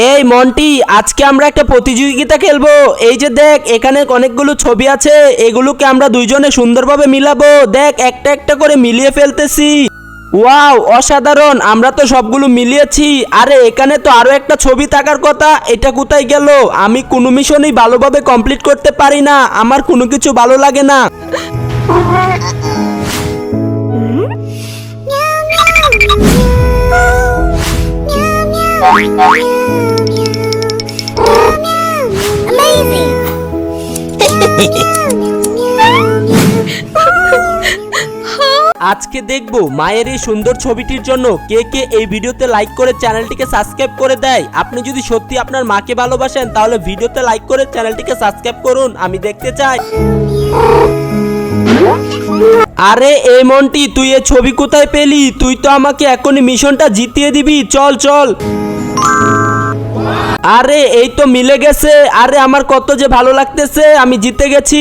এই মন্টি, আজকে আমরা একটা প্রতিযোগিতা খেলবো। এই যে দেখ, এখানে অনেকগুলো ছবি আছে, এগুলোকে আমরা দুইজনে সুন্দরভাবে মিলাবো। দেখ, একটা একটা করে মিলিয়ে ফেলতেছি। ওয়াও, অসাধারণ! আমরা তো সবগুলো মিলিয়েছি। আরে এখানে তো আরো একটা ছবি থাকার কথা, এটা কোথায় গেল? আমি কোনো মিশনই ভালোভাবে কমপ্লিট করতে পারি না, আমার কোনো কিছু ভালো লাগে না। Amazing! আজকে দেখবো মায়ের এই সুন্দর ছবিটির জন্য কে কে এই ভিডিওতে লাইক করে চ্যানেলটিকে সাবস্ক্রাইব করে দেয়। আপনি যদি সত্যি আপনার মাকে ভালোবাসেন তাহলে ভিডিওতে লাইক করে চ্যানেলটিকে সাবস্ক্রাইব করুন, আমি দেখতে চাই। আরে এই মন্টি, তুই এই ছবি কোথায় পেলি? তুই তো আমাকে এখনই মিশনটা জিতিয়ে দিবি, চল চল। আরে এই তো মিলে গেছে। আরে আমার কত যে ভালো লাগতেছে, আমি জিতে গেছি।